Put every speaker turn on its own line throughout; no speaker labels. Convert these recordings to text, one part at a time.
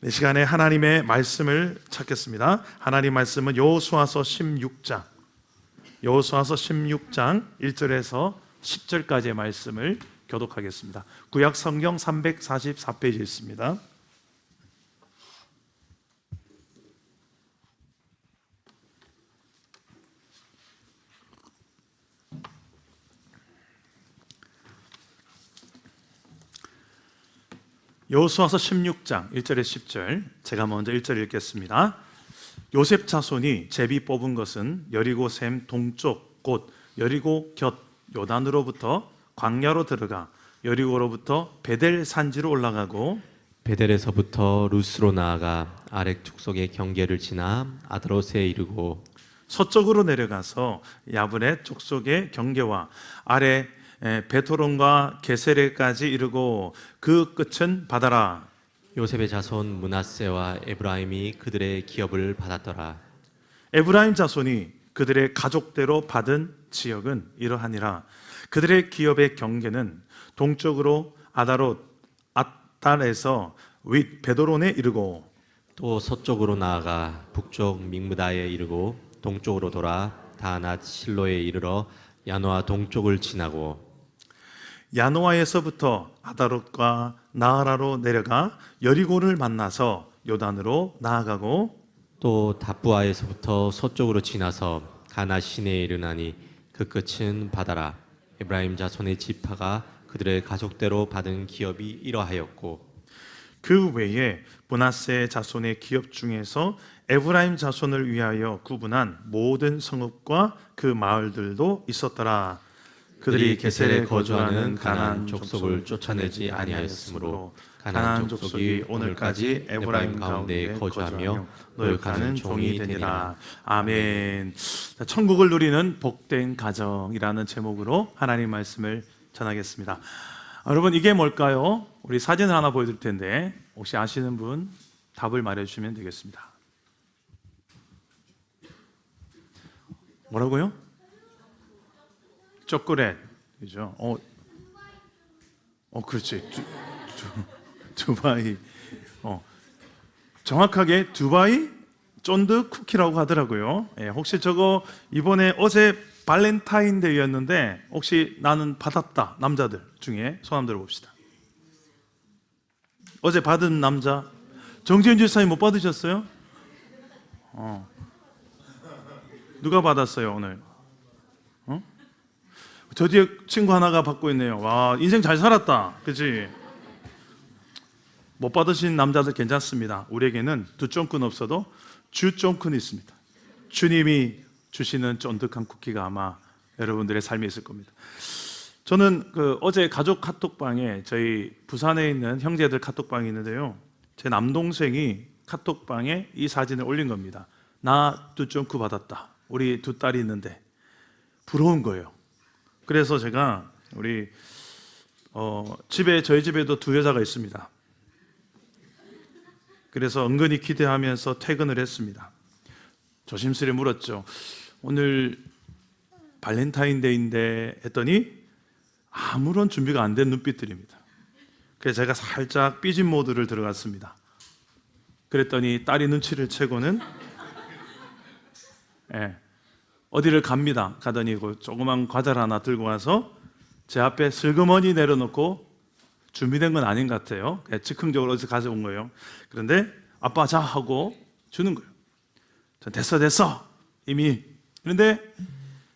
이 시간에 하나님의 말씀을 찾겠습니다. 하나님 말씀은 여호수아서 16장 1절에서 10절까지의 말씀을 교독하겠습니다. 구약 성경 344페이지에 있습니다. 여호수아서 16장 1절에 10절, 제가 먼저 1절 읽겠습니다. 요셉 자손이 제비 뽑은 것은 여리고 샘 동쪽 곧 여리고 곁 요단으로부터 광야로 들어가 여리고로부터 베델 산지로 올라가고
베델에서부터 루스로 나아가 아렉 족속의 경계를 지나 아드롯에 이르고
서쪽으로 내려가서 야브렛 족속의 경계와 아래 베토론과 게세레까지 이르고 그 끝은 바다라.
요셉의 자손 므낫세와 에브라임이 그들의 기업을 받았더라.
에브라임 자손이 그들의 가족대로 받은 지역은 이러하니라. 그들의 기업의 경계는 동쪽으로 아달에서 윗 베도론에 이르고
또 서쪽으로 나아가 북쪽 믹므다에 이르고 동쪽으로 돌아 다낫 실로에 이르러 야노아 동쪽을 지나고
야노아에서부터 아다롯과 나아라로 내려가 여리고를 만나서 요단으로 나아가고
또 다부아에서부터 서쪽으로 지나서 가나 시내에 이르나니 그 끝은 바다라. 에브라임 자손의 지파가 그들의 가족대로 받은 기업이 이러하였고
그 외에 므낫세 자손의 기업 중에서 에브라임 자손을 위하여 구분한 모든 성읍과 그 마을들도 있었더라.
그들이 게셀에 거주하는 가나안 족속을 쫓아내지 아니하였으므로 가나안 족속이 오늘까지 에브라임 가운데 거주하며 노역하는 종이 되니라.
아멘. 천국을 누리는 복된 가정이라는 제목으로 하나님 말씀을 전하겠습니다. 여러분, 이게 뭘까요? 우리 사진을 하나 보여드릴 텐데 혹시 아시는 분 답을 말해주시면 되겠습니다. 뭐라고요? 초콜릿, 그죠? 그렇지. 두바이. 정확하게 두바이 쫀득 쿠키라고 하더라고요. 혹시 저거 이번에 어제 발렌타인데이였는데 혹시 나는 받았다 남자들 중에 손 한번 들어봅시다. 어제 받은 남자 정지현 집사님 못 받으셨어요? 누가 받았어요 오늘? 저 뒤에 친구 하나가 받고 있네요. 와, 인생 잘 살았다, 그치? 못 받으신 남자들 괜찮습니다. 우리에게는 두 쫑큰 없어도 주 쫑큰이 있습니다. 주님이 주시는 쫀득한 쿠키가 아마 여러분들의 삶에 있을 겁니다. 저는 어제 가족 카톡방에 저희 부산에 있는 형제들 카톡방이 있는데요, 제 남동생이 카톡방에 이 사진을 올린 겁니다. 나 두 쫑크 받았다. 우리 두 딸이 있는데 부러운 거예요. 그래서 제가 저희 집에도 두 여자가 있습니다. 그래서 은근히 기대하면서 퇴근을 했습니다. 조심스레 물었죠. 오늘 발렌타인데이인데 했더니 아무런 준비가 안 된 눈빛들입니다. 그래서 제가 살짝 삐진 모드를 들어갔습니다. 그랬더니 딸이 눈치를 채고는 어디를 갑니다. 가더니 조그만 과자를 하나 들고 와서 제 앞에 슬그머니 내려놓고 준비된 건 아닌 것 같아요. 즉흥적으로 어디서 가져온 거예요. 그런데 아빠 자 하고 주는 거예요. 전 됐어 이미. 그런데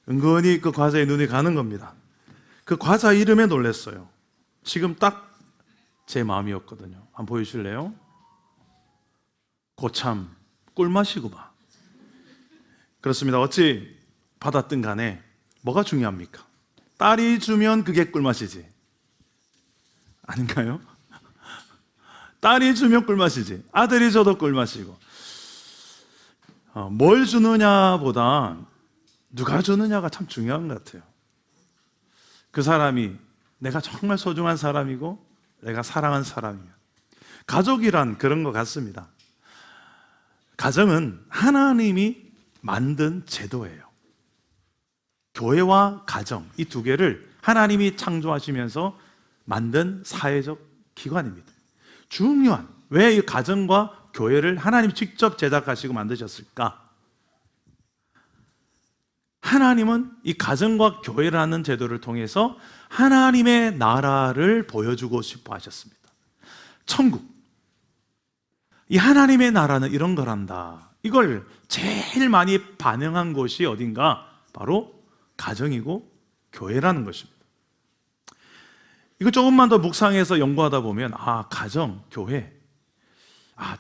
은근히 그 과자에 눈이 가는 겁니다. 그 과자 이름에 놀랐어요. 지금 딱 제 마음이었거든요. 한번 보여주실래요? 고참 꿀맛이구만. 그렇습니다. 어찌 받았든 간에 뭐가 중요합니까? 딸이 주면 그게 꿀맛이지, 아닌가요? 딸이 주면 꿀맛이지, 아들이 줘도 꿀맛이고, 뭘 주느냐보다 누가 주느냐가 참 중요한 것 같아요. 그 사람이 내가 정말 소중한 사람이고 내가 사랑하는 사람이면, 가족이란 그런 것 같습니다. 가정은 하나님이 만든 제도예요. 교회와 가정, 이 두 개를 하나님이 창조하시면서 만든 사회적 기관입니다. 중요한, 왜 이 가정과 교회를 하나님이 직접 제작하시고 만드셨을까? 하나님은 이 가정과 교회라는 제도를 통해서 하나님의 나라를 보여주고 싶어 하셨습니다. 천국. 이 하나님의 나라는 이런 거란다. 이걸 제일 많이 반영한 곳이 어딘가? 바로 가정이고 교회라는 것입니다. 이거 조금만 더 묵상해서 연구하다 보면 가정, 교회,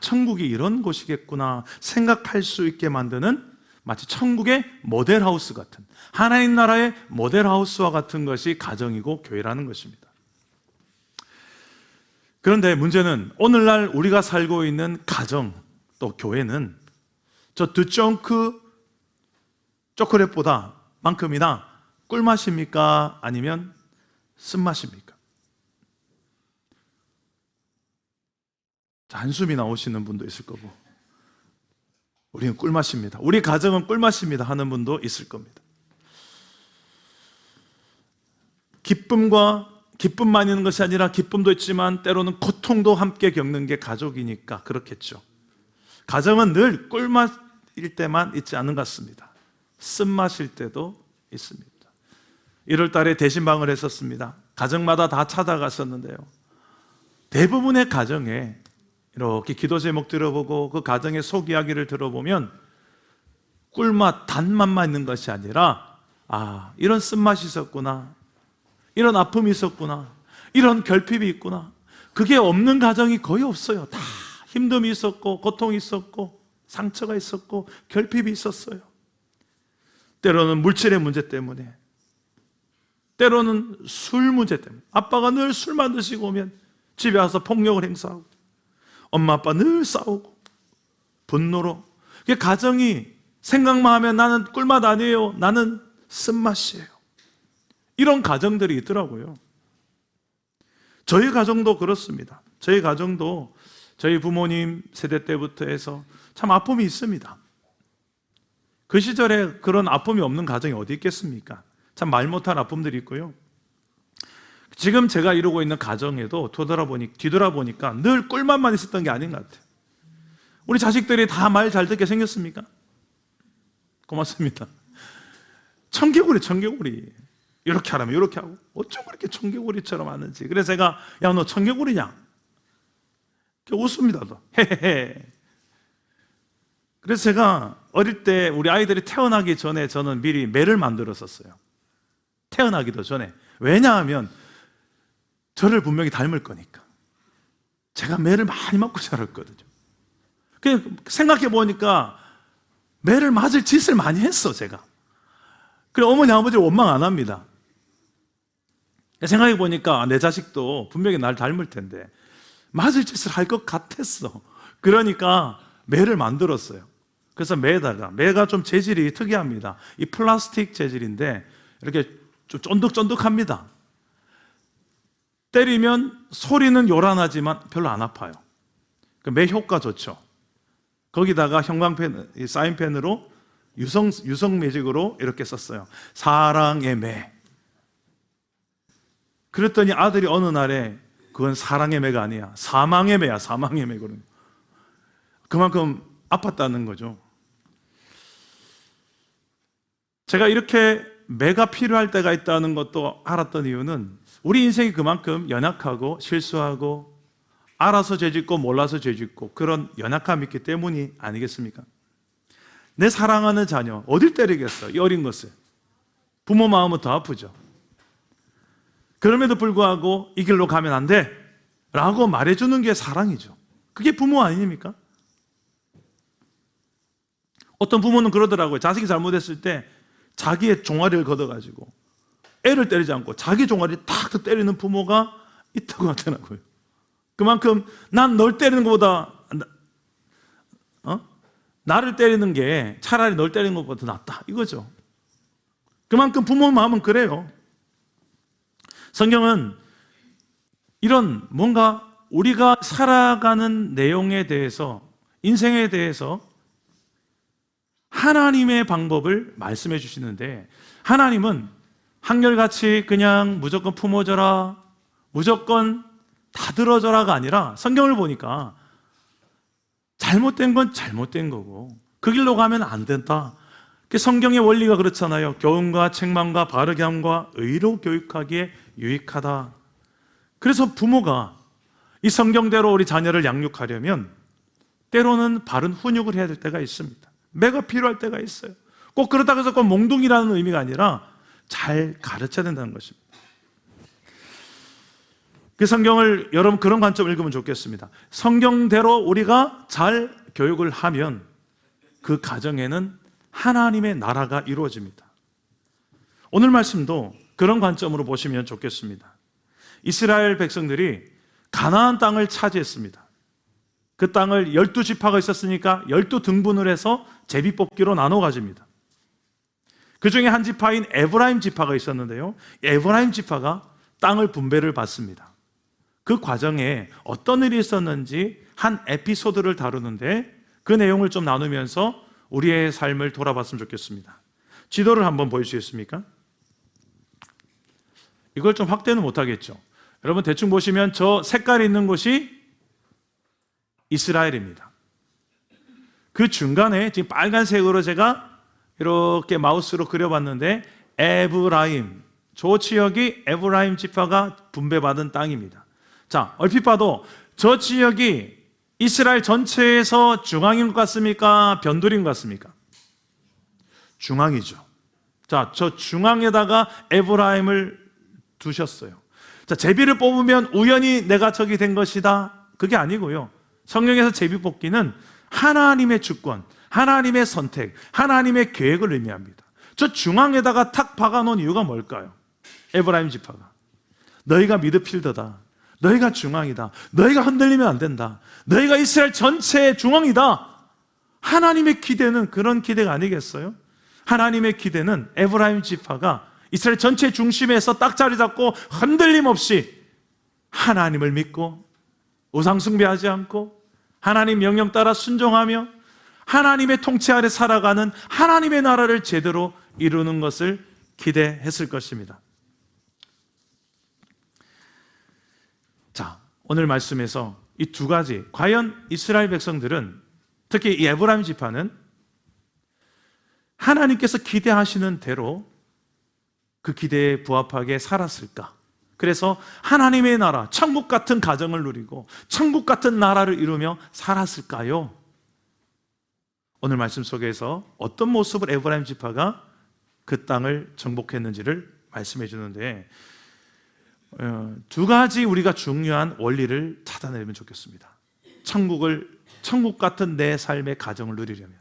천국이 이런 곳이겠구나 생각할 수 있게 만드는 마치 천국의 모델하우스 같은, 하나님 나라의 모델하우스와 같은 것이 가정이고 교회라는 것입니다. 그런데 문제는 오늘날 우리가 살고 있는 가정 또 교회는 저 드쫑크 초콜릿보다 만큼이나 꿀맛입니까? 아니면 쓴맛입니까? 한숨이 나오시는 분도 있을 거고, 우리는 꿀맛입니다, 우리 가정은 꿀맛입니다 하는 분도 있을 겁니다. 기쁨만 있는 것이 아니라 기쁨도 있지만 때로는 고통도 함께 겪는 게 가족이니까 그렇겠죠. 가정은 늘 꿀맛일 때만 있지 않는 것 같습니다. 쓴맛일 때도 있습니다. 1월 달에 대신방을 했었습니다. 가정마다 다 찾아갔었는데요, 대부분의 가정에 이렇게 기도 제목 들어보고 그 가정의 속 이야기를 들어보면 꿀맛, 단맛만 있는 것이 아니라 이런 쓴맛이 있었구나, 이런 아픔이 있었구나, 이런 결핍이 있구나, 그게 없는 가정이 거의 없어요. 다 힘듦이 있었고 고통이 있었고 상처가 있었고 결핍이 있었어요. 때로는 물질의 문제 때문에, 때로는 술 문제 때문에, 아빠가 늘 술만 드시고 오면 집에 와서 폭력을 행사하고, 엄마 아빠 늘 싸우고 분노로, 가정이 생각만 하면 나는 꿀맛 아니에요, 나는 쓴맛이에요, 이런 가정들이 있더라고요. 저희 가정도 그렇습니다. 저희 가정도 저희 부모님 세대 때부터 해서 참 아픔이 있습니다. 그 시절에 그런 아픔이 없는 가정이 어디 있겠습니까? 참 말 못할 아픔들이 있고요. 지금 제가 이루고 있는 가정에도 뒤돌아보니까 늘 꿀맛만 있었던 게 아닌 것 같아요. 우리 자식들이 다 말 잘 듣게 생겼습니까? 고맙습니다. 청개구리. 이렇게 하라면 이렇게 하고, 어쩜 그렇게 청개구리처럼 하는지. 그래서 제가 너 청개구리냐? 웃습니다. 헤헤헤. 그래서 제가 어릴 때 우리 아이들이 태어나기 전에 저는 미리 매를 만들었었어요. 태어나기도 전에. 왜냐하면 저를 분명히 닮을 거니까. 제가 매를 많이 맞고 자랐거든요. 그냥 생각해 보니까 매를 맞을 짓을 많이 했어, 제가. 그래 어머니 아버지를 원망 안 합니다. 생각해 보니까 내 자식도 분명히 날 닮을 텐데 맞을 짓을 할 것 같았어. 그러니까 매를 만들었어요. 그래서 매가 좀 재질이 특이합니다. 이 플라스틱 재질인데 이렇게 좀 쫀득쫀득합니다. 때리면 소리는 요란하지만 별로 안 아파요. 매 효과 좋죠. 거기다가 형광펜, 사인펜으로 유성 매직으로 이렇게 썼어요. 사랑의 매. 그랬더니 아들이 어느 날에 그건 사랑의 매가 아니야, 사망의 매야, 사망의 매거든요. 그만큼 아팠다는 거죠. 제가 이렇게 매가 필요할 때가 있다는 것도 알았던 이유는 우리 인생이 그만큼 연약하고 실수하고 알아서 죄짓고 몰라서 죄짓고 그런 연약함이 있기 때문이 아니겠습니까? 내 사랑하는 자녀 어딜 때리겠어, 이 어린 것을. 부모 마음은 더 아프죠. 그럼에도 불구하고 이 길로 가면 안 돼 라고 말해주는 게 사랑이죠. 그게 부모 아닙니까? 어떤 부모는 그러더라고요. 자식이 잘못했을 때 자기의 종아리를 걷어가지고 애를 때리지 않고 자기 종아리를 탁 때리는 부모가 있다고 하더라고요. 그만큼 난 널 때리는 것보다 나를 때리는 게 차라리 널 때리는 것보다 더 낫다 이거죠. 그만큼 부모 마음은 그래요. 성경은 이런 뭔가 우리가 살아가는 내용에 대해서, 인생에 대해서 하나님의 방법을 말씀해 주시는데, 하나님은 한결같이 그냥 무조건 품어줘라, 무조건 다 들어줘라가 아니라 성경을 보니까 잘못된 건 잘못된 거고 그 길로 가면 안 된다. 성경의 원리가 그렇잖아요. 교훈과 책망과 바르게 함과 의로 교육하기에 유익하다. 그래서 부모가 이 성경대로 우리 자녀를 양육하려면 때로는 바른 훈육을 해야 될 때가 있습니다. 매가 필요할 때가 있어요. 꼭 그렇다고 해서 꼭 몽둥이라는 의미가 아니라 잘 가르쳐야 된다는 것입니다. 그 성경을 여러분 그런 관점을 읽으면 좋겠습니다. 성경대로 우리가 잘 교육을 하면 그 가정에는 하나님의 나라가 이루어집니다. 오늘 말씀도 그런 관점으로 보시면 좋겠습니다. 이스라엘 백성들이 가나안 땅을 차지했습니다. 그 땅을 12지파가 있었으니까 12등분을 해서 제비뽑기로 나눠 가집니다. 그 중에 한 지파인 에브라임 지파가 있었는데요, 에브라임 지파가 땅을 분배를 받습니다. 그 과정에 어떤 일이 있었는지 한 에피소드를 다루는데 그 내용을 좀 나누면서 우리의 삶을 돌아봤으면 좋겠습니다. 지도를 한번 보여주시겠습니까? 이걸 좀 확대는 못하겠죠. 여러분 대충 보시면 저 색깔이 있는 곳이 이스라엘입니다. 그 중간에 지금 빨간색으로 제가 이렇게 마우스로 그려봤는데 에브라임, 저 지역이 에브라임 지파가 분배받은 땅입니다. 자, 얼핏 봐도 저 지역이 이스라엘 전체에서 중앙인 것 같습니까? 변두리인 것 같습니까? 중앙이죠. 자, 저 중앙에다가 에브라임을 두셨어요. 자, 제비를 뽑으면 우연히 내가 저기 된 것이다. 그게 아니고요. 성경에서 제비 뽑기는 하나님의 주권, 하나님의 선택, 하나님의 계획을 의미합니다. 저 중앙에다가 탁 박아놓은 이유가 뭘까요? 에브라임 지파가 너희가 미드필더다. 너희가 중앙이다. 너희가 흔들리면 안 된다. 너희가 이스라엘 전체의 중앙이다. 하나님의 기대는 그런 기대가 아니겠어요? 하나님의 기대는 에브라임 지파가 이스라엘 전체 중심에서 딱 자리 잡고 흔들림 없이 하나님을 믿고 우상 숭배하지 않고 하나님 명령 따라 순종하며 하나님의 통치 아래 살아가는 하나님의 나라를 제대로 이루는 것을 기대했을 것입니다. 자, 오늘 말씀에서 이 두 가지, 과연 이스라엘 백성들은 특히 이 에브라임 지파는 하나님께서 기대하시는 대로 그 기대에 부합하게 살았을까? 그래서 하나님의 나라, 천국 같은 가정을 누리고 천국 같은 나라를 이루며 살았을까요? 오늘 말씀 속에서 어떤 모습을 에브라임 지파가 그 땅을 정복했는지를 말씀해 주는데 두 가지 우리가 중요한 원리를 찾아내면 좋겠습니다. 천국 같은 내 삶의 가정을 누리려면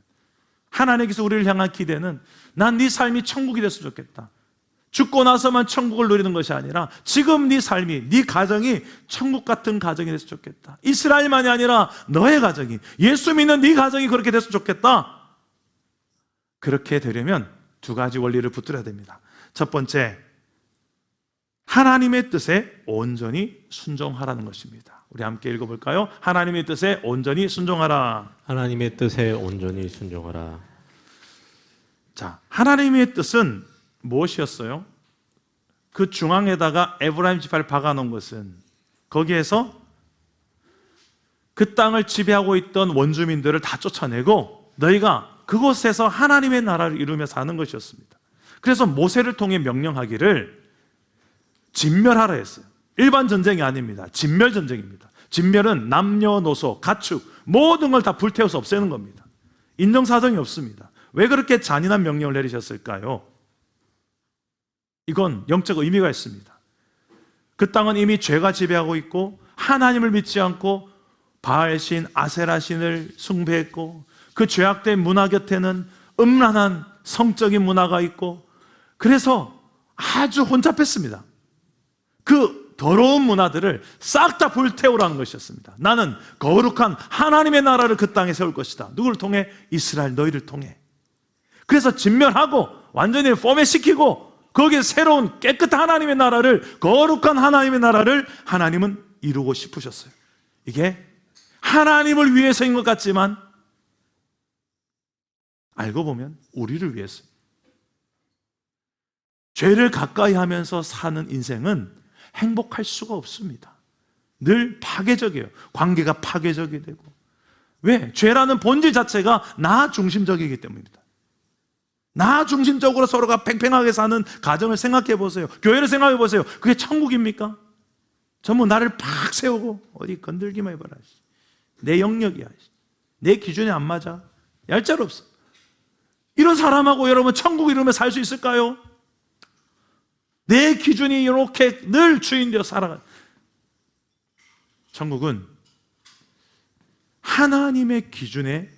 하나님께서 우리를 향한 기대는 난 네 삶이 천국이 됐으면 좋겠다. 죽고 나서만 천국을 누리는 것이 아니라 지금 네 삶이, 네 가정이 천국 같은 가정이 됐으면 좋겠다. 이스라엘만이 아니라 너의 가정이, 예수 믿는 네 가정이 그렇게 됐으면 좋겠다. 그렇게 되려면 두 가지 원리를 붙들어야 됩니다. 첫 번째, 하나님의 뜻에 온전히 순종하라는 것입니다. 우리 함께 읽어볼까요? 하나님의 뜻에 온전히 순종하라.
하나님의 뜻에 온전히 순종하라.
자, 하나님의 뜻은 무엇이었어요? 그 중앙에다가 에브라임 지파를 박아놓은 것은 거기에서 그 땅을 지배하고 있던 원주민들을 다 쫓아내고 너희가 그곳에서 하나님의 나라를 이루며 사는 것이었습니다. 그래서 모세를 통해 명령하기를 진멸하라 했어요. 일반 전쟁이 아닙니다. 진멸 전쟁입니다. 진멸은 남녀노소, 가축 모든 걸 다 불태워서 없애는 겁니다. 인정사정이 없습니다. 왜 그렇게 잔인한 명령을 내리셨을까요? 이건 영적 의미가 있습니다. 그 땅은 이미 죄가 지배하고 있고 하나님을 믿지 않고 바알신, 아세라신을 숭배했고 그 죄악된 문화 곁에는 음란한 성적인 문화가 있고 그래서 아주 혼잡했습니다. 그 더러운 문화들을 싹 다 불태우라는 것이었습니다. 나는 거룩한 하나님의 나라를 그 땅에 세울 것이다. 누구를 통해? 이스라엘 너희를 통해. 그래서 진멸하고 완전히 포맷시키고 거기에 새로운 깨끗한 하나님의 나라를, 거룩한 하나님의 나라를 하나님은 이루고 싶으셨어요. 이게 하나님을 위해서인 것 같지만 알고 보면 우리를 위해서. 죄를 가까이 하면서 사는 인생은 행복할 수가 없습니다. 늘 파괴적이에요. 관계가 파괴적이 되고 왜? 죄라는 본질 자체가 나 중심적이기 때문입니다. 나 중심적으로 서로가 팽팽하게 사는 가정을 생각해 보세요. 교회를 생각해 보세요. 그게 천국입니까? 전부 나를 팍 세우고 어디 건들기만 해봐라. 내 영역이야. 내 기준에 안 맞아. 얄짤 없어. 이런 사람하고 여러분 천국 이루며 살 수 있을까요? 내 기준이 이렇게 늘 주인되어 살아가. 천국은 하나님의 기준에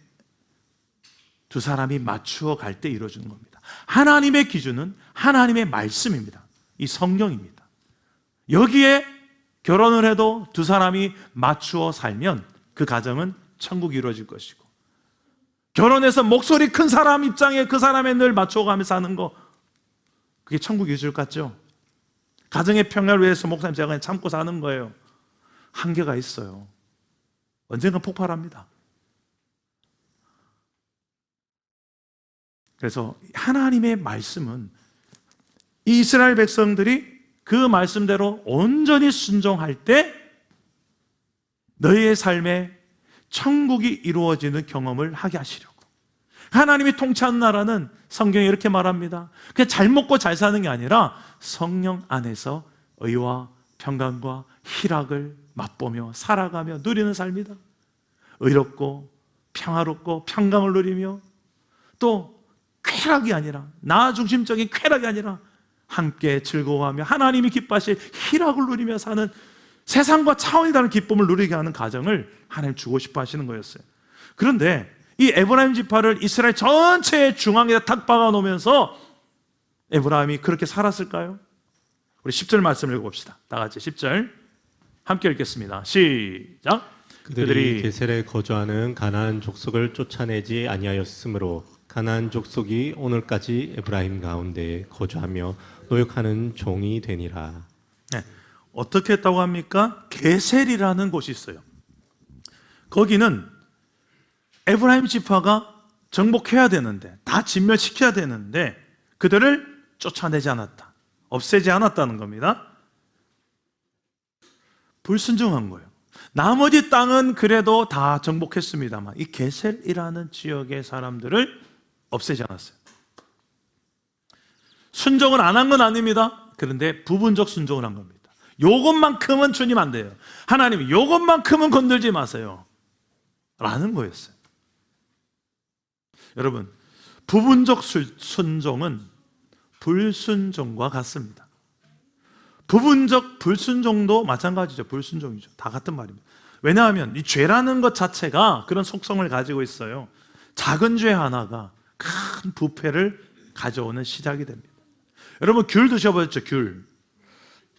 두 사람이 맞추어 갈 때 이루어지는 겁니다. 하나님의 기준은 하나님의 말씀입니다. 이 성경입니다. 여기에 결혼을 해도 두 사람이 맞추어 살면 그 가정은 천국이 이루어질 것이고, 결혼해서 목소리 큰 사람 입장에 그 사람에 늘 맞춰가며 사는 거, 그게 천국이 이루어질 것 같죠? 가정의 평화를 위해서 목사님 제가 그냥 참고 사는 거예요. 한계가 있어요. 언젠가 폭발합니다. 그래서 하나님의 말씀은 이스라엘 백성들이 그 말씀대로 온전히 순종할 때 너희의 삶에 천국이 이루어지는 경험을 하게 하시려고. 하나님이 통치하는 나라는 성경에 이렇게 말합니다. 그냥 잘 먹고 잘 사는 게 아니라 성령 안에서 의와 평강과 희락을 맛보며 살아가며 누리는 삶이다. 의롭고 평화롭고 평강을 누리며, 또 쾌락이 아니라, 나 중심적인 쾌락이 아니라 함께 즐거워하며 하나님이 기뻐하실 희락을 누리며 사는, 세상과 차원이 다른 기쁨을 누리게 하는 가정을 하나님 주고 싶어 하시는 거였어요. 그런데 이 에브라임 지파를 이스라엘 전체의 중앙에다 탁 박아 놓으면서 에브라임이 그렇게 살았을까요? 우리 10절 말씀 읽어봅시다. 다 같이 10절 함께 읽겠습니다. 시작.
그들이 게셀에 거주하는 가나안 족속을 쫓아내지 아니하였으므로 가나안 족속이 오늘까지 에브라임 가운데 거주하며 노역하는 종이 되니라.
네. 어떻게 했다고 합니까? 게셀이라는 곳이 있어요. 거기는 에브라임 지파가 정복해야 되는데, 다 진멸시켜야 되는데 그들을 쫓아내지 않았다. 없애지 않았다는 겁니다. 불순종한 거예요. 나머지 땅은 그래도 다 정복했습니다만 이 게셀이라는 지역의 사람들을 없애지 않았어요. 순종을 안 한 건 아닙니다. 그런데 부분적 순종을 한 겁니다. 요것만큼은 주님 안 돼요. 하나님 요것만큼은 건들지 마세요 라는 거였어요. 여러분, 부분적 순종은 불순종과 같습니다. 부분적 불순종도 마찬가지죠. 불순종이죠. 다 같은 말입니다. 왜냐하면 이 죄라는 것 자체가 그런 속성을 가지고 있어요. 작은 죄 하나가 큰 부패를 가져오는 시작이 됩니다. 여러분, 귤 드셔보셨죠? 귤.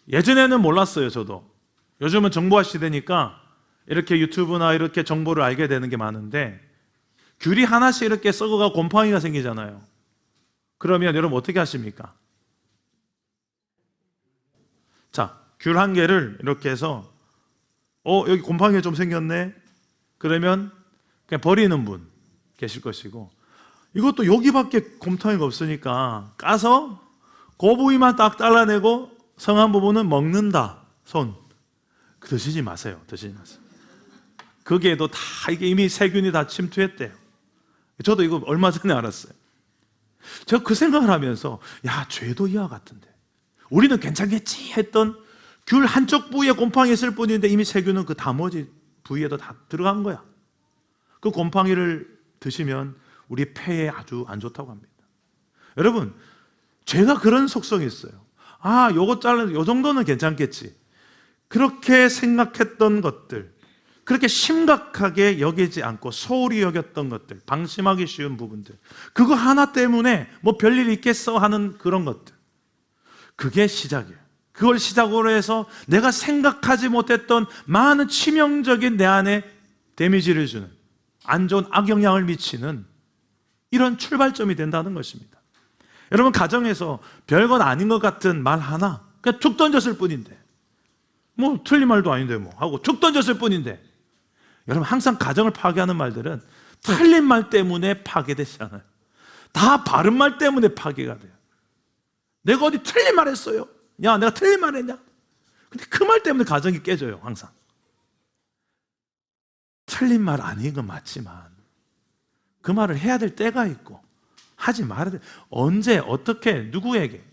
예전에는 몰랐어요. 저도. 요즘은 정보화 시대니까 이렇게 유튜브나 이렇게 정보를 알게 되는 게 많은데, 귤이 하나씩 이렇게 썩어가 곰팡이가 생기잖아요. 그러면 여러분 어떻게 하십니까? 자, 귤 한 개를 이렇게 해서 여기 곰팡이가 좀 생겼네. 그러면 그냥 버리는 분 계실 것이고, 이것도 여기밖에 곰팡이가 없으니까 까서 그 부위만 딱 잘라내고 성한 부분은 먹는다. 손. 드시지 마세요. 드시지 마세요. 거기에도 다 이게 이미 세균이 다 침투했대요. 저도 이거 얼마 전에 알았어요. 제가 그 생각을 하면서, 야, 죄도 이와 같은데 우리는 괜찮겠지 했던 귤 한쪽 부위에 곰팡이 있을 뿐인데 이미 세균은 그 나머지 부위에도 다 들어간 거야. 그 곰팡이를 드시면 우리 폐에 아주 안 좋다고 합니다. 여러분, 죄가 그런 속성이 있어요. 아, 요거 잘라, 요 정도는 괜찮겠지. 그렇게 생각했던 것들, 그렇게 심각하게 여기지 않고 소홀히 여겼던 것들, 방심하기 쉬운 부분들, 그거 하나 때문에 뭐 별일 있겠어 하는 그런 것들, 그게 시작이에요. 그걸 시작으로 해서 내가 생각하지 못했던 많은 치명적인 내 안에 데미지를 주는, 안 좋은 악영향을 미치는 이런 출발점이 된다는 것입니다. 여러분, 가정에서 별건 아닌 것 같은 말 하나 그냥 툭 던졌을 뿐인데, 뭐 틀린 말도 아닌데 뭐 하고 툭 던졌을 뿐인데, 여러분, 항상 가정을 파괴하는 말들은 틀린 말 때문에 파괴되지 않아요. 다 바른 말 때문에 파괴가 돼요. 내가 어디 틀린 말 했어요. 야, 내가 틀린 말 했냐? 근데 그 말 때문에 가정이 깨져요. 항상. 틀린 말 아닌 건 맞지만 그 말을 해야 될 때가 있고 하지 말아야 돼. 언제, 어떻게, 누구에게.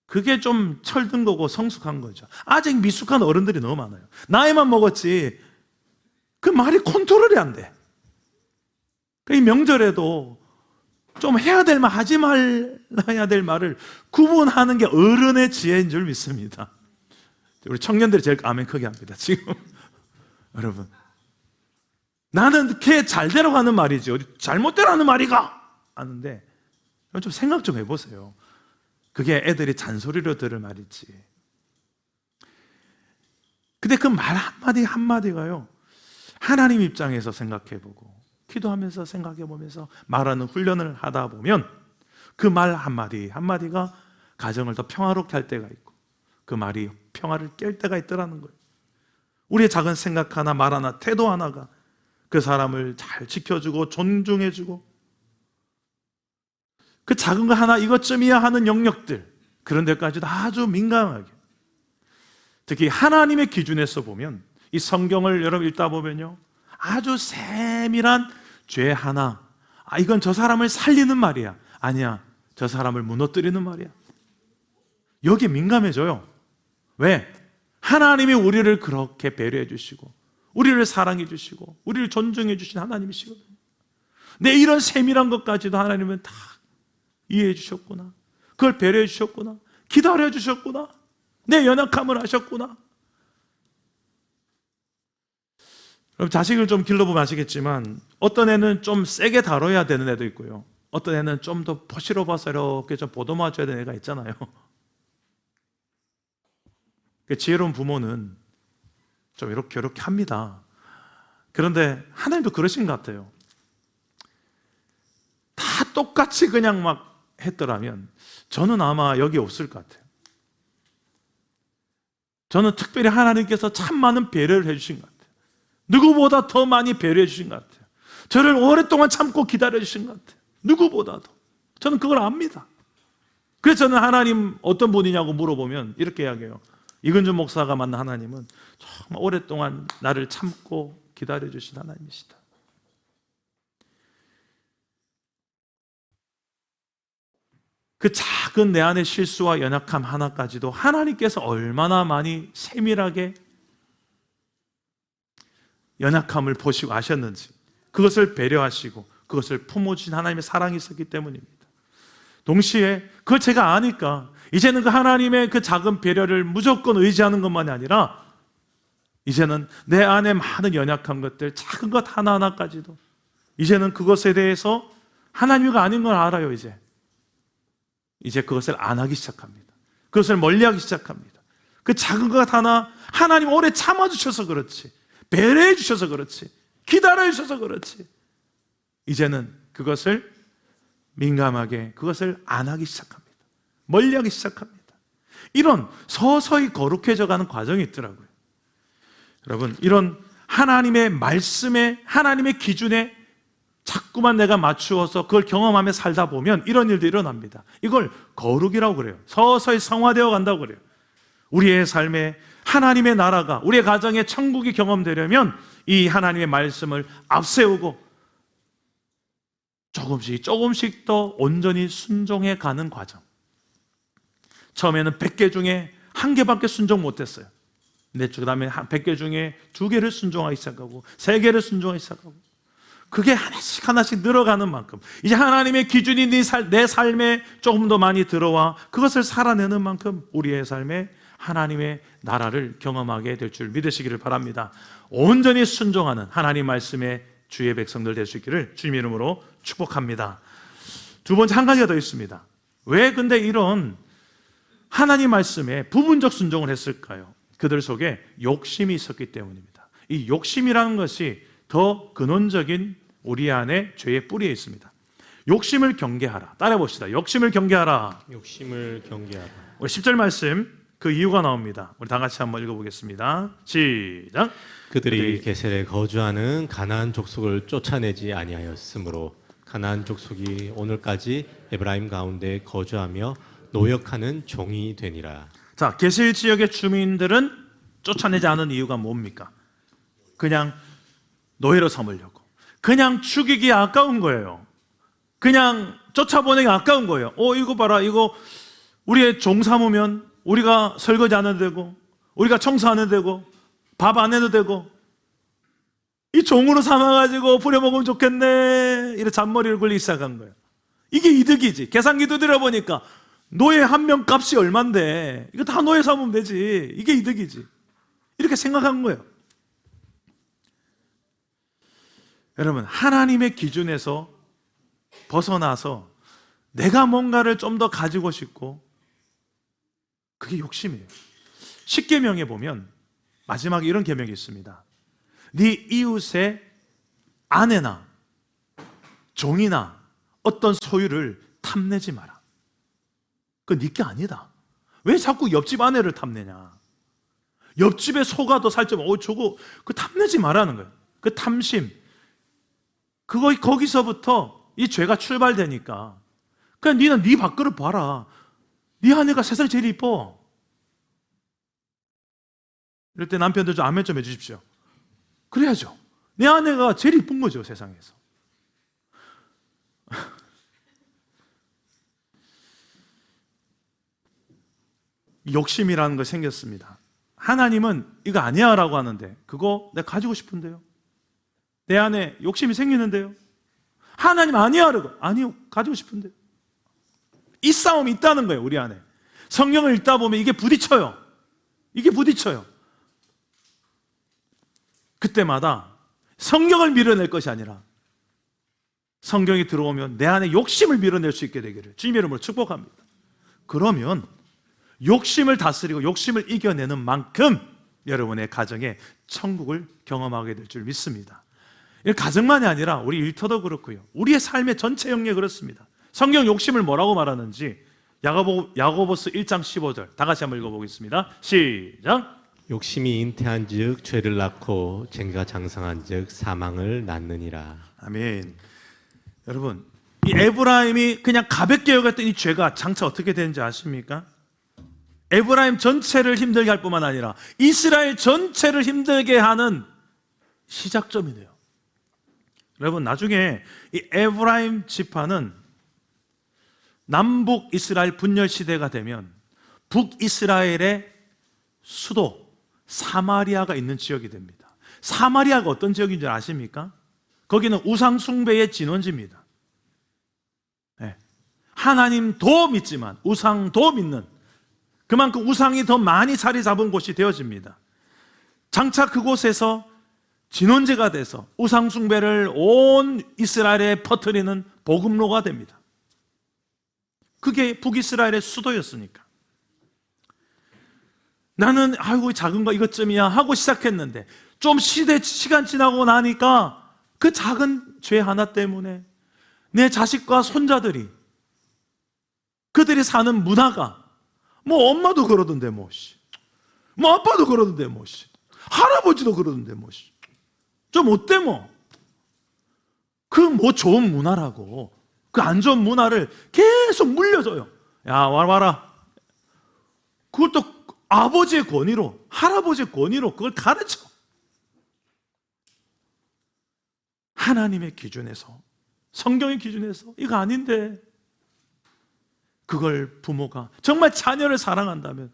그게 좀 철든 거고 성숙한 거죠. 아직 미숙한 어른들이 너무 많아요. 나이만 먹었지 그 말이 컨트롤이 안 돼. 이 명절에도 좀 해야 될 말, 하지 말아야 될 말을 구분하는 게 어른의 지혜인 줄 믿습니다. 우리 청년들이 제일 아멘 크게 합니다. 지금 여러분, 나는 걔 잘대로 가는 말이지 어디 잘못대로 하는 말이가 하는데 좀 생각 좀 해보세요. 그게 애들이 잔소리로 들을 말이지. 근데 그 말 한마디 한마디가요, 하나님 입장에서 생각해보고 기도하면서 생각해보면서 말하는 훈련을 하다 보면 그 말 한마디 한마디가 가정을 더 평화롭게 할 때가 있고 그 말이 평화를 깰 때가 있더라는 거예요. 우리의 작은 생각 하나, 말 하나, 태도 하나가 그 사람을 잘 지켜주고 존중해주고 그 작은 거 하나 이것쯤이야 하는 영역들, 그런 데까지도 아주 민감하게, 특히 하나님의 기준에서 보면 이 성경을 여러분 읽다 보면요, 아주 세밀한 죄 하나, 이건 저 사람을 살리는 말이야, 아니야 저 사람을 무너뜨리는 말이야, 여기에 민감해져요. 왜? 하나님이 우리를 그렇게 배려해 주시고 우리를 사랑해 주시고 우리를 존중해 주신 하나님이시거든요. 내 이런 세밀한 것까지도 하나님은 다 이해해 주셨구나, 그걸 배려해 주셨구나, 기다려 주셨구나, 내 연약함을 아셨구나. 그럼 자식을 좀 길러보면 아시겠지만 어떤 애는 좀 세게 다뤄야 되는 애도 있고요, 어떤 애는 좀 더 포시로봐서 이렇게 좀 보듬어줘야 되는 애가 있잖아요. 지혜로운 부모는 좀 이렇게 합니다. 그런데 하나님도 그러신 것 같아요. 다 똑같이 그냥 막 했더라면 저는 아마 여기 없을 것 같아요. 저는 특별히 하나님께서 참 많은 배려를 해주신 것 같아요. 누구보다 더 많이 배려해 주신 것 같아요. 저를 오랫동안 참고 기다려 주신 것 같아요. 누구보다도. 저는 그걸 압니다. 그래서 저는 하나님 어떤 분이냐고 물어보면 이렇게 이야기해요. 이근준 목사가 만난 하나님은 정말 오랫동안 나를 참고 기다려 주신 하나님이시다. 그 작은 내 안의 실수와 연약함 하나까지도 하나님께서 얼마나 많이 세밀하게 연약함을 보시고 아셨는지, 그것을 배려하시고 그것을 품어주신 하나님의 사랑이 있었기 때문입니다. 동시에 그걸 제가 아니까 이제는 그 하나님의 그 작은 배려를 무조건 의지하는 것만이 아니라 이제는 내 안에 많은 연약한 것들, 작은 것 하나하나까지도 이제는 그것에 대해서 하나님이 아닌 걸 알아요. 이제 그것을 안 하기 시작합니다. 그것을 멀리하기 시작합니다. 그 작은 것 하나, 하나님 오래 참아주셔서 그렇지, 배려해 주셔서 그렇지, 기다려 주셔서 그렇지, 이제는 그것을 민감하게, 그것을 안 하기 시작합니다. 멀리하기 시작합니다. 이런 서서히 거룩해져 가는 과정이 있더라고요. 여러분, 이런 하나님의 말씀에, 하나님의 기준에 자꾸만 내가 맞추어서 그걸 경험하며 살다 보면 이런 일도 일어납니다. 이걸 거룩이라고 그래요. 서서히 성화되어 간다고 그래요. 우리의 삶에 하나님의 나라가, 우리의 가정에 천국이 경험되려면 이 하나님의 말씀을 앞세우고 조금씩 더 온전히 순종해 가는 과정. 처음에는 100개 중에 1개밖에 순종 못했어요. 근데 그 다음에 100개 중에 2개를 순종하기 시작하고 3개를 순종하기 시작하고, 그게 하나씩 늘어가는 만큼 이제 하나님의 기준이 내 삶에 조금 더 많이 들어와 그것을 살아내는 만큼 우리의 삶에 하나님의 나라를 경험하게 될 줄 믿으시기를 바랍니다. 온전히 순종하는 하나님 말씀의 주의 백성들 될 수 있기를 주님 이름으로 축복합니다. 두 번째, 한 가지가 더 있습니다. 왜 근데 이런 하나님 말씀에 부분적 순종을 했을까요? 그들 속에 욕심이 있었기 때문입니다. 이 욕심이라는 것이 더 근원적인 우리 안에 죄의 뿌리에 있습니다. 욕심을 경계하라. 따라해 봅시다. 욕심을 경계하라.
욕심을 경계하라.
우리 10절 말씀, 그 이유가 나옵니다. 우리 다 같이 한번 읽어보겠습니다. 시작.
그들이 게셀에 거주하는 가나안 족속을 쫓아내지 아니하였으므로 가나안 족속이 오늘까지 에브라임 가운데 거주하며 노역하는 종이 되니라.
자, 게셀 지역의 주민들은 쫓아내지 않은 이유가 뭡니까? 그냥 노예로 삼으려고. 그냥 죽이기 아까운 거예요. 그냥 쫓아보내기 아까운 거예요. 이거 봐라, 이거 우리의 종 삼으면 우리가 설거지 안 해도 되고, 우리가 청소 안 해도 되고, 밥 안 해도 되고, 이 종으로 삼아가지고 부려먹으면 좋겠네, 이래 잔머리를 굴리기 시작한 거예요. 이게 이득이지. 계산기 두드려 보니까 노예 한 명 값이 얼만데 이거 다 노예 삼으면 되지, 이게 이득이지, 이렇게 생각한 거예요. 여러분, 하나님의 기준에서 벗어나서 내가 뭔가를 좀 더 가지고 싶고, 그게 욕심이에요. 십계명에 보면 마지막에 이런 계명이 있습니다. 네 이웃의 아내나 종이나 어떤 소유를 탐내지 마라. 그건 네 게 아니다. 왜 자꾸 옆집 아내를 탐내냐? 옆집에 소가 더 살찌면 저거 그 탐내지 말라는 거예요. 그 탐심, 거기서부터 이 죄가 출발되니까 그냥 니는 네 밖으로 봐라. 네 아내가 세상에 제일 이뻐. 이럴 때 남편들 좀 아멘 좀 해주십시오. 그래야죠. 내 아내가 제일 이쁜 거죠, 세상에서. 욕심이라는 거 생겼습니다. 하나님은 이거 아니야 라고 하는데, 그거 내가 가지고 싶은데요, 내 안에 욕심이 생기는데요, 하나님 아니야 라고, 아니요, 가지고 싶은데요. 이 싸움이 있다는 거예요, 우리 안에. 성경을 읽다 보면 이게 부딪혀요. 이게 부딪혀요. 그때마다 성경을 밀어낼 것이 아니라 성경이 들어오면 내 안에 욕심을 밀어낼 수 있게 되기를 주님의 이름으로 축복합니다. 그러면 욕심을 다스리고 욕심을 이겨내는 만큼 여러분의 가정에 천국을 경험하게 될 줄 믿습니다. 가정만이 아니라 우리 일터도 그렇고요, 우리의 삶의 전체 영역이 그렇습니다. 성경 욕심을 뭐라고 말하는지 야고보서 1장 15절 다 같이 한번 읽어보겠습니다. 시작.
욕심이 잉태한 즉 죄를 낳고 죄가 장성한 즉 사망을 낳느니라.
아멘. 여러분, 이 에브라임이 그냥 가볍게 여겼던 이 죄가 장차 어떻게 되는지 아십니까? 에브라임 전체를 힘들게 할 뿐만 아니라 이스라엘 전체를 힘들게 하는 시작점이네요. 여러분, 나중에 이 에브라임 지파는 남북 이스라엘 분열 시대가 되면 북이스라엘의 수도 사마리아가 있는 지역이 됩니다. 사마리아가 어떤 지역인지 아십니까? 거기는 우상 숭배의 진원지입니다. 네. 하나님도 믿지만 우상도 믿는, 그만큼 우상이 더 많이 자리 잡은 곳이 되어집니다. 장차 그곳에서 진원지가 돼서 우상 숭배를 온 이스라엘에 퍼뜨리는 복음로가 됩니다. 그게 북이스라엘의 수도였으니까. 나는 아이고 작은 거 이것쯤이야 하고 시작했는데 좀 시간 지나고 나니까 그 작은 죄 하나 때문에 내 자식과 손자들이, 그들이 사는 문화가 뭐 엄마도 그러던데 뭐 아빠도 그러던데 할아버지도 그러던데 좀 어때 그 뭐 좋은 문화라고 그 안 좋은 문화를 계속 물려줘요. 야 와라. 그걸 또 아버지의 권위로, 할아버지의 권위로 그걸 가르쳐. 하나님의 기준에서, 성경의 기준에서 이거 아닌데, 그걸 부모가 정말 자녀를 사랑한다면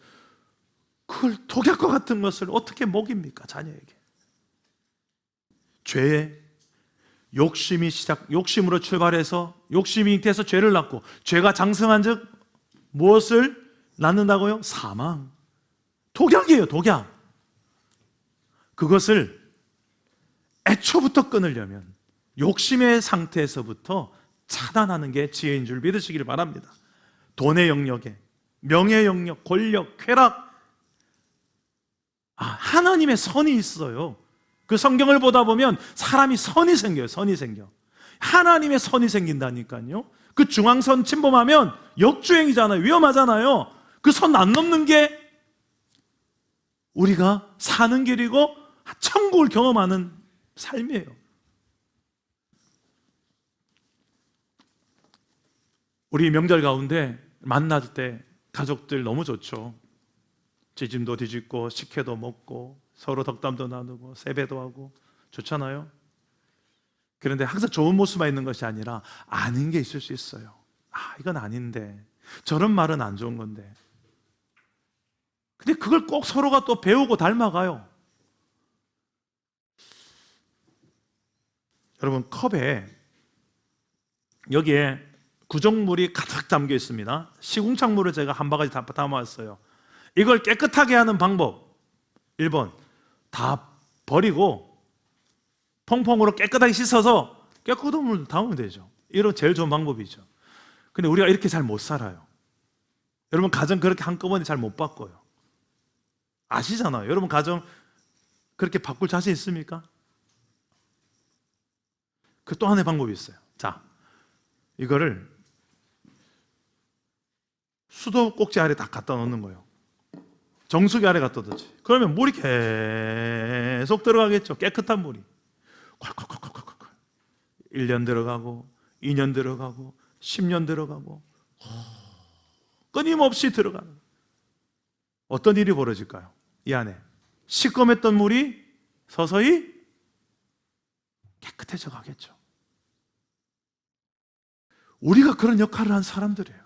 그걸 독약과 같은 것을 어떻게 먹입니까, 자녀에게? 죄의 욕심으로 출발해서 욕심이 잉태해서 죄를 낳고 죄가 장성한 즉 무엇을 낳는다고요? 사망. 독약이에요, 독약. 그것을 애초부터 끊으려면 욕심의 상태에서부터 차단하는 게 지혜인 줄 믿으시기를 바랍니다. 돈의 영역에, 명예의 영역, 권력, 쾌락, 하나님의 선이 있어요. 그 성경을 보다 보면 사람이 선이 생겨요. 선이 생겨. 하나님의 선이 생긴다니까요. 그 중앙선 침범하면 역주행이잖아요. 위험하잖아요. 그 선 안 넘는 게 우리가 사는 길이고 천국을 경험하는 삶이에요. 우리 명절 가운데 만날 때 가족들 너무 좋죠. 찌짐도 뒤집고 식혜도 먹고 서로 덕담도 나누고 세배도 하고 좋잖아요. 그런데 항상 좋은 모습만 있는 것이 아니라 아닌 게 있을 수 있어요. 이건 아닌데, 저런 말은 안 좋은 건데. 근데 그걸 꼭 서로가 또 배우고 닮아가요. 여러분, 컵에 여기에 구정물이 가득 담겨 있습니다. 시궁창물을 제가 한 바가지 담아왔어요. 이걸 깨끗하게 하는 방법 1번, 다 버리고 퐁퐁으로 깨끗하게 씻어서 깨끗한 물 담으면 되죠. 이런 제일 좋은 방법이죠. 근데 우리가 이렇게 잘 못 살아요. 여러분, 가정 그렇게 한꺼번에 잘 못 바꿔요. 아시잖아요. 여러분, 가정 그렇게 바꿀 자신 있습니까? 그 또 하나의 방법이 있어요. 자, 이거를 수도 꼭지 아래 다 갖다 놓는 거예요. 정수기 아래 갖다 놓지. 그러면 물이 계속 들어가겠죠. 깨끗한 물이 콸콸콸콸콸콸. 1년 들어가고 2년 들어가고 10년 들어가고 끊임없이 들어가는. 어떤 일이 벌어질까요? 이 안에 시꺼맸던 물이 서서히 깨끗해져 가겠죠. 우리가 그런 역할을 한 사람들이에요.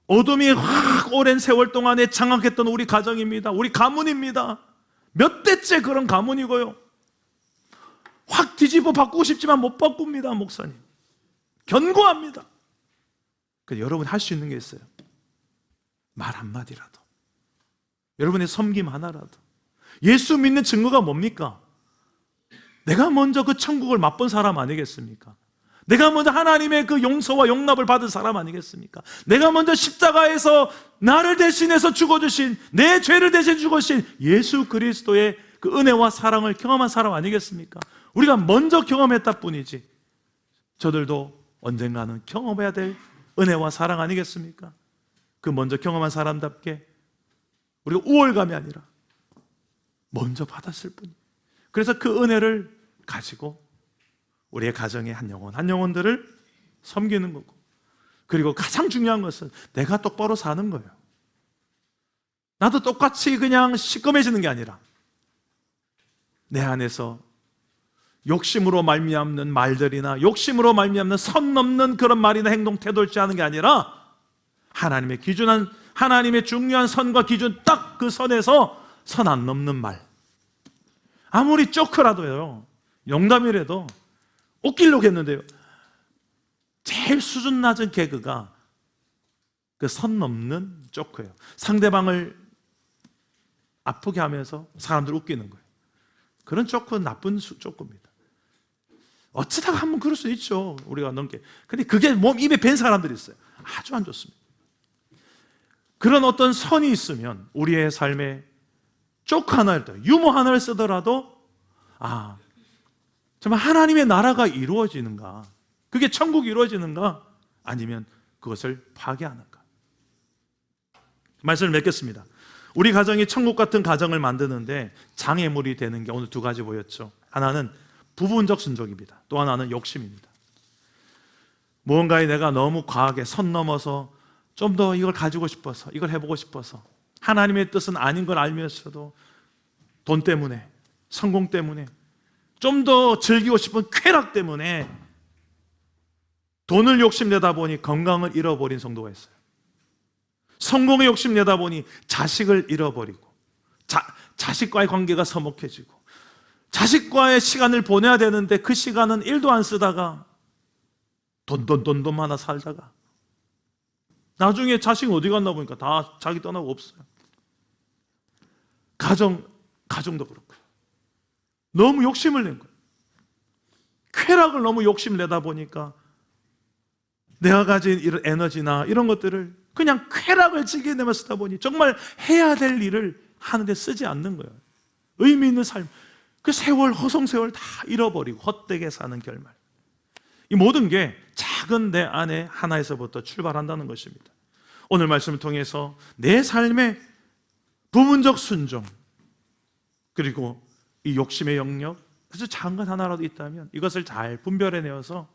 어둠이 확 오랜 세월 동안에 장악했던 우리 가정입니다. 우리 가문입니다. 몇 대째 그런 가문이고요. 확 뒤집어 바꾸고 싶지만 못 바꿉니다. 목사님, 견고합니다. 그래서 여러분 할 수 있는 게 있어요. 말 한마디라도, 여러분의 섬김 하나라도. 예수 믿는 증거가 뭡니까? 내가 먼저 그 천국을 맛본 사람 아니겠습니까? 내가 먼저 하나님의 그 용서와 용납을 받은 사람 아니겠습니까? 내가 먼저 십자가에서 나를 대신해서 죽어주신, 내 죄를 대신 죽으신 예수 그리스도의 그 은혜와 사랑을 경험한 사람 아니겠습니까? 우리가 먼저 경험했다 뿐이지 저들도 언젠가는 경험해야 될 은혜와 사랑 아니겠습니까? 그 먼저 경험한 사람답게 우리가 우월감이 아니라 먼저 받았을 뿐이에요. 그래서 그 은혜를 가지고 우리의 가정의 한 영혼들을 섬기는 거고, 그리고 가장 중요한 것은 내가 똑바로 사는 거예요. 나도 똑같이 그냥 시꺼매지는 게 아니라 내 안에서 욕심으로 말미암는 말들이나 욕심으로 말미암는 선 넘는 그런 말이나 행동 태도를 취하는 게 아니라 하나님의 기준한, 하나님의 중요한 선과 기준 딱 그 선에서 선 안 넘는 말. 아무리 쪼크라도요, 농담이라도 웃기려고 했는데요, 제일 수준 낮은 개그가 그 선 넘는 쪼크예요. 상대방을 아프게 하면서 사람들 웃기는 거예요. 그런 쪼크는 나쁜 쪼크입니다. 어쩌다가 한번 그럴 수 있죠, 우리가 넘게. 근데 그게 몸 입에 밴 사람들이 있어요. 아주 안 좋습니다. 그런 어떤 선이 있으면 우리의 삶에 쪼크 하나를, 유머 하나를 쓰더라도 정말 하나님의 나라가 이루어지는가, 그게 천국이 이루어지는가, 아니면 그것을 파괴하는가. 말씀을 맺겠습니다. 우리 가정이 천국 같은 가정을 만드는데 장애물이 되는 게 오늘 두 가지 보였죠. 하나는 부분적 순종입니다. 또 하나는 욕심입니다. 무언가에 내가 너무 과하게 선 넘어서 좀 더 이걸 가지고 싶어서, 이걸 해보고 싶어서, 하나님의 뜻은 아닌 걸 알면서도 돈 때문에, 성공 때문에, 좀 더 즐기고 싶은 쾌락 때문에 돈을 욕심내다 보니 건강을 잃어버린 성도가 있어요. 성공에 욕심내다 보니 자식을 잃어버리고, 자식과의 관계가 서먹해지고, 자식과의 시간을 보내야 되는데 그 시간은 1도 안 쓰다가 돈 하나 살다가 나중에 자식 어디 갔나 보니까 다 자기 떠나고 없어요. 가정도 그렇고요. 너무 욕심을 낸 거예요. 쾌락을 너무 욕심내다 보니까 내가 가진 이런 에너지나 이런 것들을 그냥 쾌락을 즐기내며 쓰다 보니 정말 해야 될 일을 하는데 쓰지 않는 거예요. 의미 있는 삶, 그 세월, 허송세월 다 잃어버리고 헛되게 사는 결말. 이 모든 게 작은 내 안에 하나에서부터 출발한다는 것입니다. 오늘 말씀을 통해서 내 삶의 부분적 순종, 그리고 이 욕심의 영역, 아주 작은 것 하나라도 있다면 이것을 잘 분별해내어서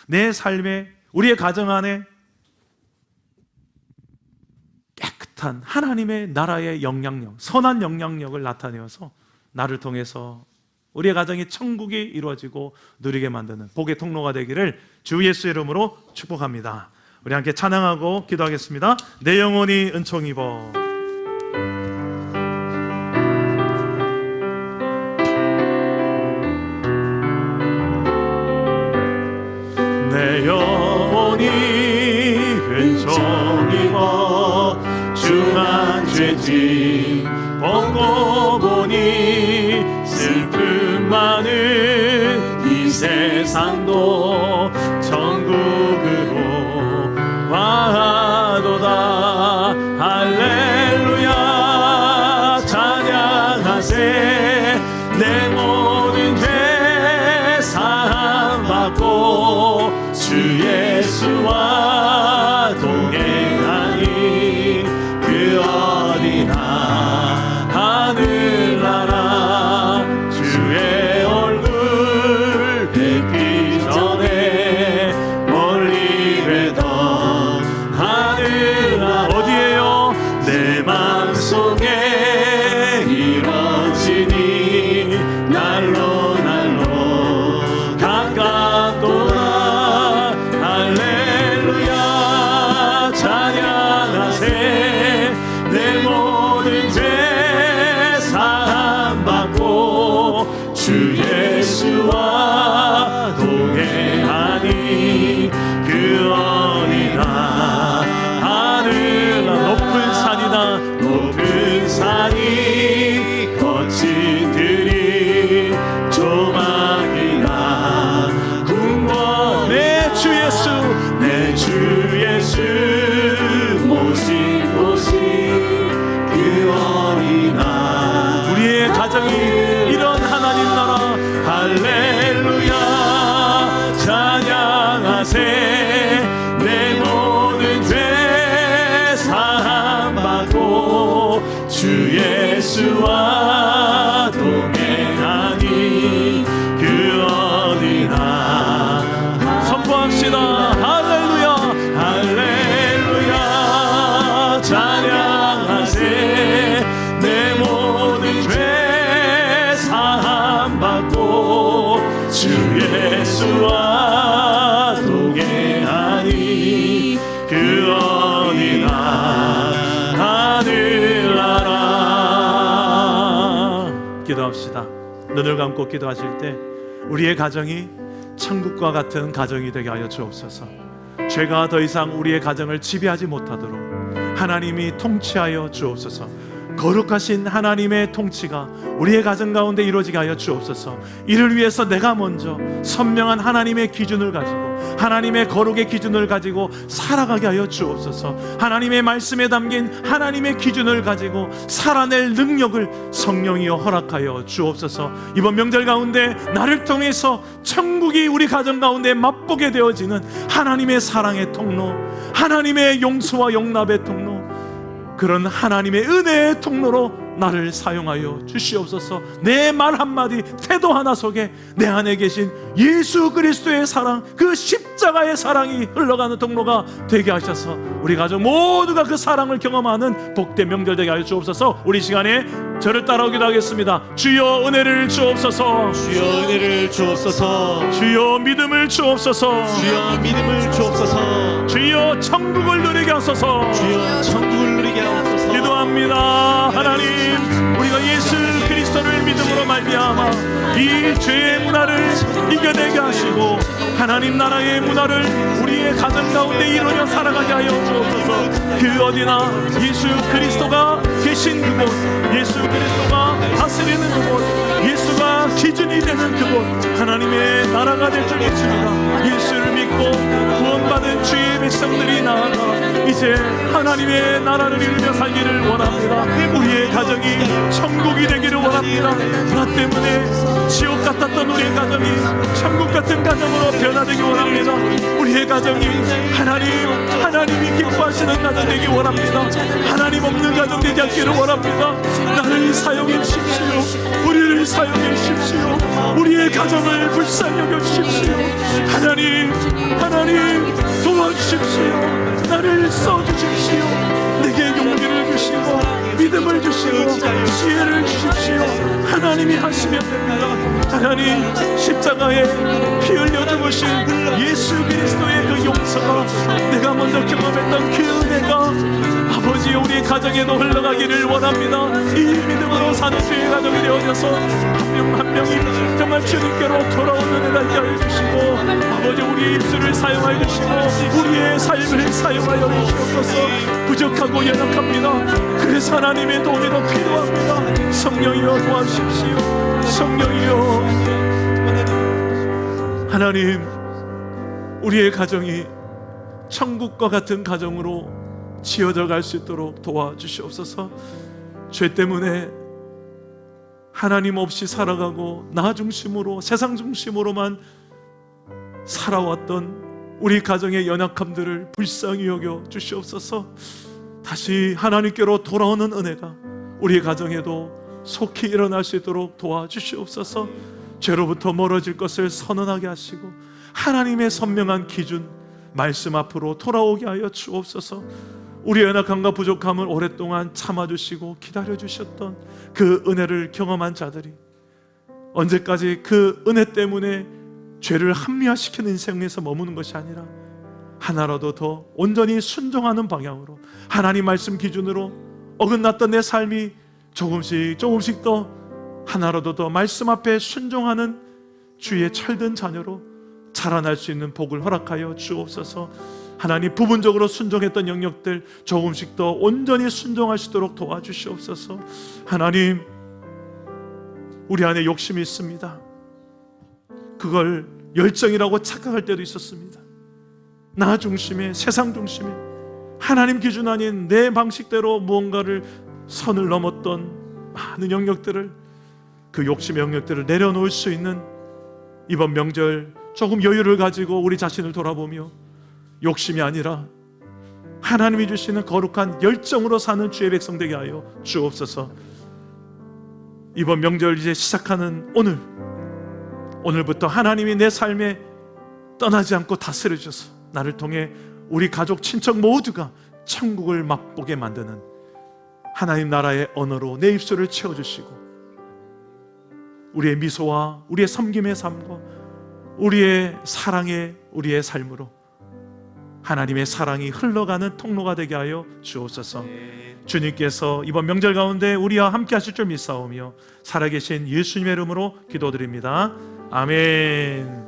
내 삶에, 우리의 가정 안에 깨끗한 하나님의 나라의 영향력, 선한 영향력을 나타내어서 나를 통해서 우리의 가정이 천국이 이루어지고 누리게 만드는 복의 통로가 되기를 주 예수의 이름으로 축복합니다. 우리 함께 찬양하고 기도하겠습니다. 내 영혼이 은총 입어. 내 영혼이 은총 입어 중한 죄짐 벗고 보니 슬픔 많은 이 세상도 천국으로 와도다. 할렐루야 찬양하세. 내 모든 죄 사함받고 주 예수와 동행하니 그 어디나 하늘나라 주의 얼굴 뵙기 전에 멀리 뵈던 하늘나라 어디에요? 내 맘속에 이루어지니 날로 가깝도다. 할렐루야 찬양하세. 내 모든 죄 사함받고 주 예수와 동행하니 그 어디나 하늘나 높은 산이나 높은 산이 거친 들이 조막이나 궁궐 내 주 예수 내 주 예수 모신 곳이 그 어디나 우리의 가정이 이런 하나님 나라. 할렐루야 찬양하세. 내 모든 죄 사함받고 주 예수와 동행하니 그 어디나 선포합시다. 할렐루야 할렐루야 찬양하세. 내 모든 죄 사함받고 주 예수와 동행하니 그 어디나 하늘나라. 기도합시다. 눈을 감고 기도하실 때 우리의 가정이 천국과 같은 가정이 되게 하여 주옵소서. 죄가 더 이상 우리의 가정을 지배하지 못하도록 하나님이 통치하여 주옵소서. 거룩하신 하나님의 통치가 우리의 가정 가운데 이루어지게 하여 주옵소서. 이를 위해서 내가 먼저 선명한 하나님의 기준을 가지고 하나님의 거룩의 기준을 가지고 살아가게 하여 주옵소서. 하나님의 말씀에 담긴 하나님의 기준을 가지고 살아낼 능력을 성령이여 허락하여 주옵소서. 이번 명절 가운데 나를 통해서 천국이 우리 가정 가운데 맛보게 되어지는 하나님의 사랑의 통로, 하나님의 용서와 용납의 통로, 그런 하나님의 은혜의 통로로 나를 사용하여 주시옵소서. 내 말 한마디 태도 하나 속에 내 안에 계신 예수 그리스도의 사랑, 그 십자가의 사랑이 흘러가는 통로가 되게 하셔서 우리 가족 모두가 그 사랑을 경험하는 복된 명절 되게 하여 주옵소서. 우리 시간에 저를 따라오기도 하겠습니다. 주여 은혜를 주옵소서.
주여 은혜를 주옵소서.
주여 믿음을 주옵소서.
주여 믿음을 주옵소서.
주여 천국을 누리게 하소서.
주여 천국을 누리게 하옵소서.
기도합니다. 하나님, 우리가 예수 그리스도를 믿음으로 말미암아 이 죄의 문화를 이겨내게 하시고 하나님 나라의 문화를 우리의 가정 가운데 이루어 살아가게 하여 주옵소서. 그 어디나 예수 그리스도가 계신 그곳, 예수 그리스도가 다스리는 그곳, 예수가 기준이 되는 그곳, 하나님의 나라가 될 줄 믿습니다. 예수를 믿고 구원받은 주의 백성들이 나아가 이제 하나님의 나라를 이루며 살기를 원합니다. 우리의 가정이 천국이 되기를 원합니다. 나 때문에 지옥 같았던 우리의 가정이 천국 같은 가정으로 변화되기 원합니다. 우리의 가정이 하나님이 기뻐하시는 가정 되기 원합니다. 하나님 없는 가정 되지 않기를 원합니다. 나를 사용해 주십시오. 우리를 사용해 주십시오. 우리의 가정을 불쌍히 여겨 주십시오. 하나님 도와주십시오. 나를 써주십시오. 내게 용기를 주시고 믿음을 도와주시고 지혜를 주십시오. 하나님이 하시면 됩니다. 하나님, 십자가에 피 흘려 죽으신 예수 그리스도의 그 용서가 내가 먼저 경험했던 그 은혜가 아버지 우리 가정에도 흘러가기를 원합니다. 이 믿음으로 사는 주의 가정이 되어져서 한 명 한 명이 정말 주님께로 돌아오는 은혜가 있게 하여 주시고, 아버지 우리의 입술을 사용하여 주시고 우리의 삶을 사용하여 주옵소서. 부족하고 연약합니다. 그래서 하나님의 도움이 더 필요합니다. 성령이여 도와주십시오. 성령이여, 하나님 우리의 가정이 천국과 같은 가정으로 지어져 갈 수 있도록 도와주시옵소서. 죄 때문에 하나님 없이 살아가고 나 중심으로, 세상 중심으로만 살아왔던 우리 가정의 연약함들을 불쌍히 여겨 주시옵소서. 다시 하나님께로 돌아오는 은혜가 우리 가정에도 속히 일어날 수 있도록 도와주시옵소서. 죄로부터 멀어질 것을 선언하게 하시고 하나님의 선명한 기준, 말씀 앞으로 돌아오게 하여 주옵소서. 우리 연약함과 부족함을 오랫동안 참아주시고 기다려주셨던 그 은혜를 경험한 자들이 언제까지 그 은혜 때문에 죄를 합리화시키는 인생에서 머무는 것이 아니라 하나라도 더 온전히 순종하는 방향으로, 하나님 말씀 기준으로 어긋났던 내 삶이 조금씩 더 하나라도 더 말씀 앞에 순종하는 주의 철든 자녀로 자라날 수 있는 복을 허락하여 주옵소서. 하나님, 부분적으로 순종했던 영역들 조금씩 더 온전히 순종할 수 있도록 도와주시옵소서. 하나님, 우리 안에 욕심이 있습니다. 그걸 열정이라고 착각할 때도 있었습니다. 나 중심에, 세상 중심에, 하나님 기준 아닌 내 방식대로 무언가를 선을 넘었던 많은 영역들을, 그 욕심의 영역들을 내려놓을 수 있는 이번 명절 조금 여유를 가지고 우리 자신을 돌아보며 욕심이 아니라 하나님이 주시는 거룩한 열정으로 사는 주의 백성 되게 하여 주옵소서. 이번 명절 이제 시작하는 오늘부터 하나님이 내 삶에 떠나지 않고 다스려 주셔서 나를 통해 우리 가족, 친척 모두가 천국을 맛보게 만드는 하나님 나라의 언어로 내 입술을 채워주시고, 우리의 미소와 우리의 섬김의 삶과 우리의 사랑의 우리의 삶으로 하나님의 사랑이 흘러가는 통로가 되게 하여 주옵소서. 주님께서 이번 명절 가운데 우리와 함께 하실 줄 믿사오며 살아계신 예수님의 이름으로 기도드립니다. 아멘.